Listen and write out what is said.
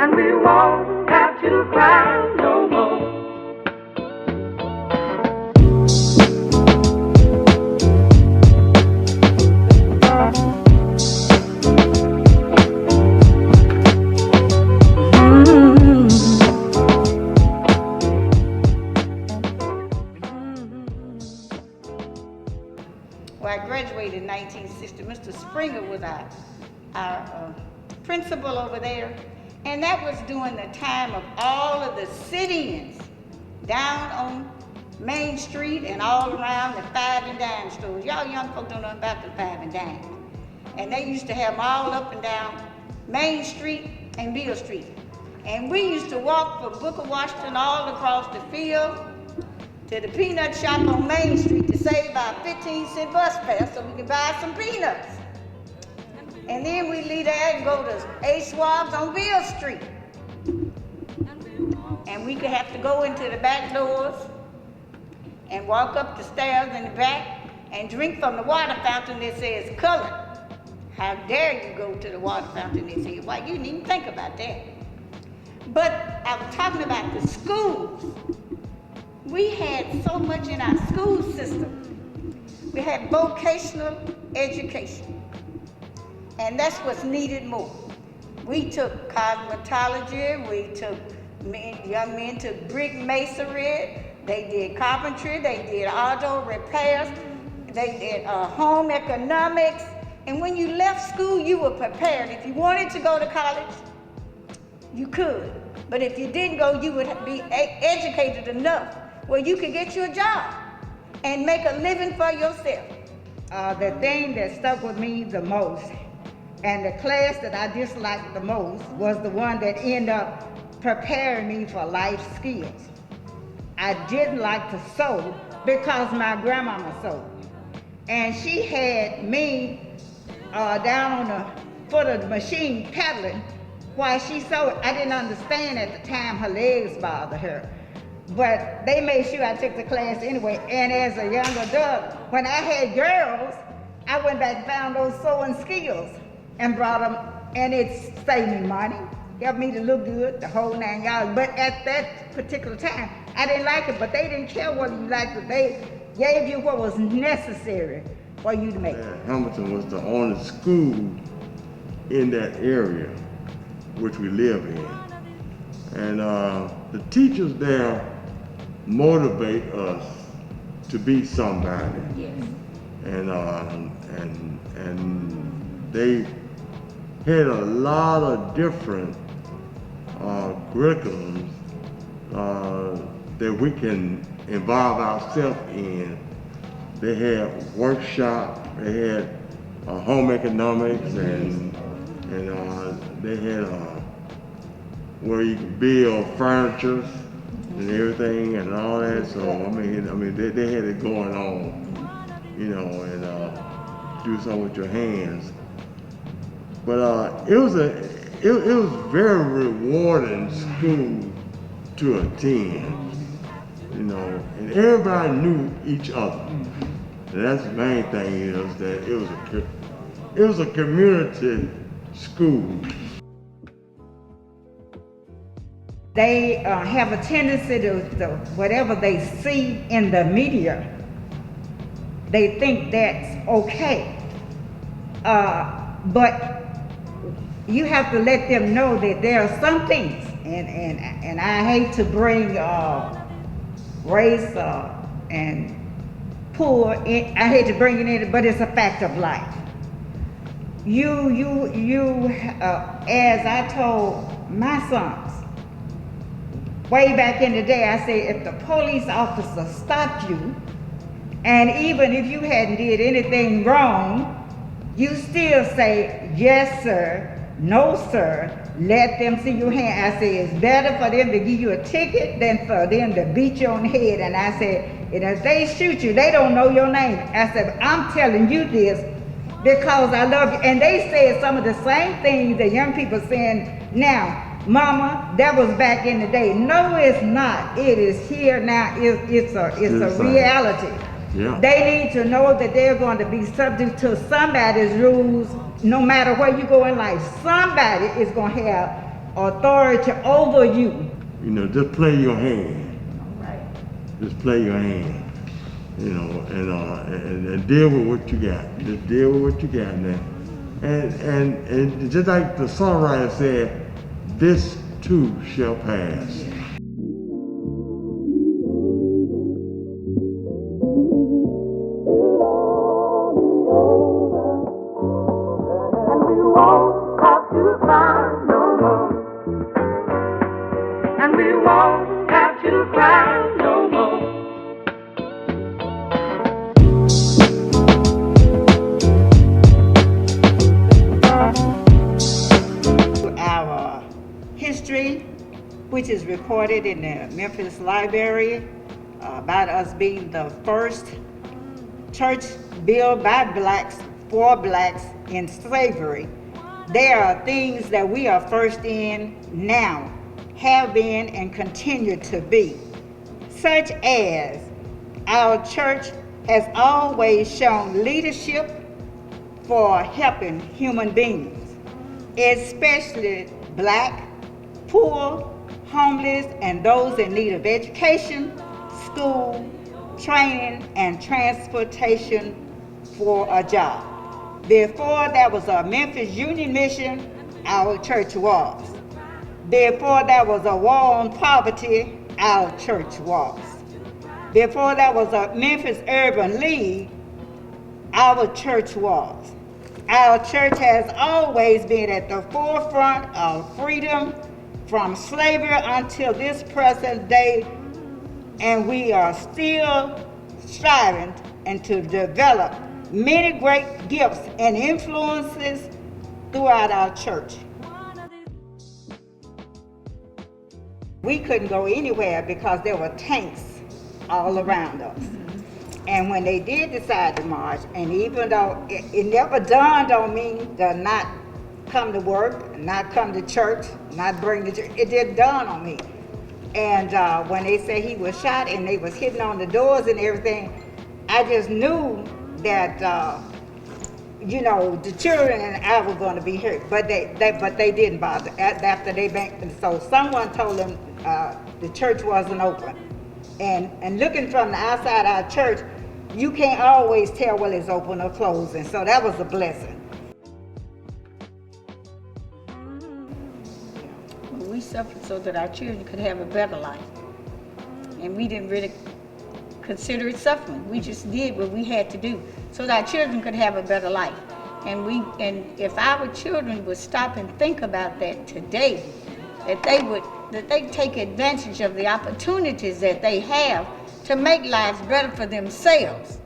and we won't have to cry no more. Well, I graduated in 1960. Mr. Springer was our principal over there. And that was during the time of all of the sit-ins down on Main Street and all around the 5 and dime stores. Y'all young folk don't know about the 5 and dime. And they used to have them all up and down Main Street and Beale Street. And we used to walk from Booker Washington all across the field to the peanut shop on Main Street to save our 15-cent bus fare so we could buy some peanuts. And then we'd leave there and go to A. Schwab's on Beale Street. And we could have to go into the back doors and walk up the stairs in the back and drink from the water fountain that says colored. How dare you go to the water fountain that says white? You didn't even think about that. But I was talking about the schools. We had so much in our school system. We had vocational education. And that's what's needed more. We took cosmetology, young men took brick masonry, they did carpentry, they did auto repairs, they did home economics. And when you left school, you were prepared. If you wanted to go to college, you could. But if you didn't go, you would be educated enough where you could get you a job and make a living for yourself. The thing that stuck with me the most and the class that I disliked the most was the one that ended up preparing me for life skills. I didn't like to sew because my grandmama sewed. And she had me down on the foot of the machine pedaling while she sewed. I didn't understand at the time her legs bothered her. But they made sure I took the class anyway. And as a young adult, when I had girls, I went back and found those sewing skills and brought them, and it saved me money, helped me to look good, the whole 9 yards. But at that particular time, I didn't like it, but they didn't care whether you liked it. They gave you what was necessary for you to make it. Hamilton was the only school in that area which we live in. And the teachers there motivate us to be somebody. Yes. And they had a lot of different curriculums that we can involve ourselves in. They had workshop, they had home economics, and they had where you could build furniture and everything and all that. So I mean, they had it going on, you know, and do something with your hands. But it was very rewarding school to attend, you know, and everybody knew each other. And that's the main thing is that it was a community school. They have a tendency to whatever they see in the media, they think that's okay. But you have to let them know that there are some things, and I hate to bring race and poor in, I hate to bring it in, but it's a fact of life. As I told my sons, way back in the day, I said, if the police officer stopped you, and even if you hadn't did anything wrong, you still say, yes, sir, no, sir, let them see your hand. I said, it's better for them to give you a ticket than for them to beat you on the head. And I said, and if they shoot you, they don't know your name. I said, I'm telling you this because I love you. And they said some of the same things that young people saying now. Mama, that was back in the day. No, it's not. It is here now. It's a reality. Yeah. They need to know that they're going to be subject to somebody's rules no matter where you go in life. Somebody is going to have authority over you. You know, just play your hand. Just play your hand. You know, and deal with what you got. Just deal with what you got now. And just like the songwriter said, this too shall pass. And we won't have to cry no more. And we won't have to cry no more. Our history, which is recorded in the Memphis Library, about us being the first church built by blacks for blacks in slavery. There are things that we are first in now, have been and continue to be, such as our church has always shown leadership for helping human beings, especially black, poor, homeless, and those in need of education, school, training, and transportation for a job. Before there was a Memphis Union Mission, our church was. Before there was a war on poverty, our church was. Before there was a Memphis Urban League, our church was. Our church has always been at the forefront of freedom from slavery until this present day, and we are still striving and to develop many great gifts and influences throughout our church. We couldn't go anywhere because there were tanks all around us. And when they did decide to march, and even though it never dawned on me to not come to work, not come to church, not bring the church, it didn't dawn on me. And when they said he was shot and they was hitting on the doors and everything, I just knew that, you know, the children and I were going to be hurt, but they didn't bother. After they banked, so someone told them the church wasn't open. And looking from the outside of our church, you can't always tell whether it's open or closed, and so that was a blessing. We suffered so that our children could have a better life. And we didn't really consider it suffering. We just did what we had to do so that our children could have a better life. And if our children would stop and think about that today, that they take advantage of the opportunities that they have to make lives better for themselves.